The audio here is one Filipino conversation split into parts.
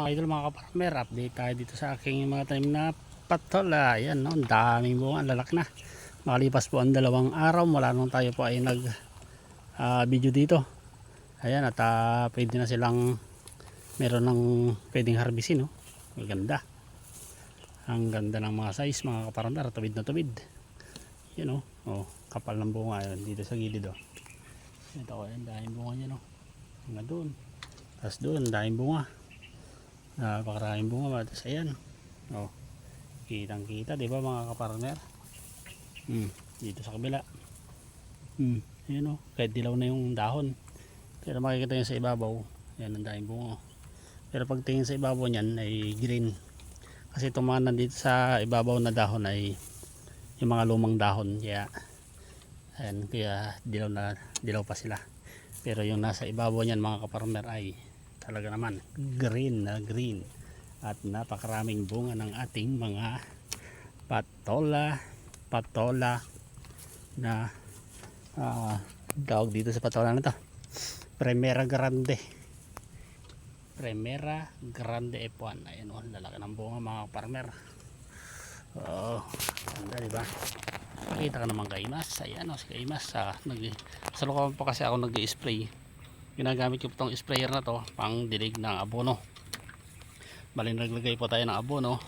Mga idol, mga kaparmer, update tayo dito sa aking mga tanim na patola. Ayan, no? Ang daming bunga, ang lalaki na. Makalipas po ang 2 araw mula nung tayo po ay nag video dito. Ayan, at pwede na silang meron ng pwedeng harbisin, no? Maganda. Ang ganda ng mga size, mga kaparmer, tubid na tubid. Yan, no? Oh, kapal ng bunga yun dito sa gilid, oh. Ito ko, ayan, daming bunga niya, no? Hanggang doon. Tapos doon, daming bunga. Napakaraming bunga. Tapos ayan, oh, kitang kita, di ba, mga kapartner? Dito sa kabila, ayan, oh, kahit dilaw na yung dahon, pero makikita nyo sa ibabaw, ayan, ang daming bunga. Pero pag tingin sa ibabaw nyan ay green, kasi itong mga nandito sa ibabaw na dahon ay yung mga lumang dahon, kaya ayan, kaya dilaw pa sila. Pero yung nasa ibabaw nyan, mga kapartner, ay talaga naman green na green at napakaraming bunga ng ating mga patola na tawag dito sa patola na to, Primera Grande F1. Ayan, oh, lalaki ng bunga, mga farmer. Oh, ganda, diba? Pakita ka naman kay Imas. Ayan, oh, si kay Imas, sa lukawan pa kasi ako nag-i-spray. Ginagamit ko itong sprayer na to pang dilig ng abono. Bali, naglagay po tayo ng abono,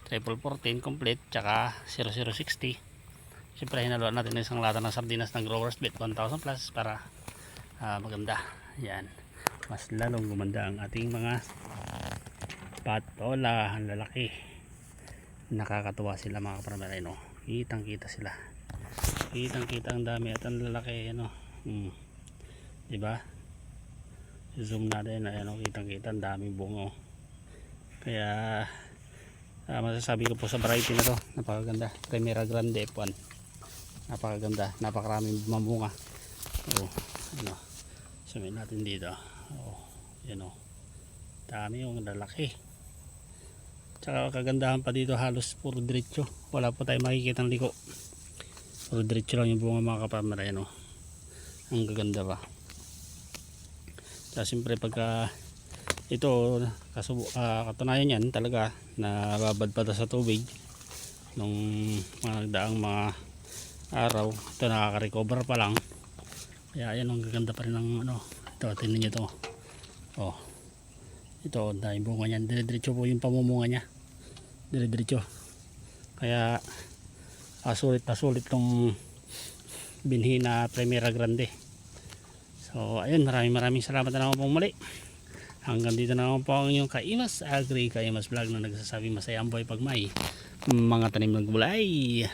triple 14 complete, tsaka 0060. Siyempre hinaluan natin isang lata ng sardinas ng Growers Bet 1000 plus para maganda. Yan, mas lalong gumanda ang ating mga patola. Ang lalaki, nakakatuwa sila, mga kaparmer, no? Kitang kita sila, kitang kita ang dami at ang lalaki, ano. Diba? Zoom natin, ayan, oh, kitang kita ang daming bunga, oh. Kaya masasabi ko po sa variety na to, napakaganda. Primera Grande F1, napakaganda, napakaraming mamunga. Oh, ano, sumin natin dito. Oh, yan, oh, dami, yung lalaki. Tsaka kagandahan pa dito, halos puro diretso, wala po tayo makikitang liko, puro diretso lang yung bunga, mga kaparmer. Ayan, oh, ang gaganda pa. Kaya siyempre pagka ito, katunayan yan talaga na babad pa sa tubig nung mga nagdaang mga araw, ito nakaka-recover pa lang. Kaya ayan, ang gaganda pa rin ng ano. Ito, tingnan nyo ito, oh, ito, dahil bunga nyan, dire-diretso po yung pamumunga nya, dire-diretso. Kaya sulit na sulit tong binhi na Primera Grande. So ayun, maraming salamat na naman pong muli. Hanggang dito na naman po ang inyong Kaimas Agri, Kaimas Vlog, na nagsasabi masaya ang buhay pag may mga tanim ng gulay.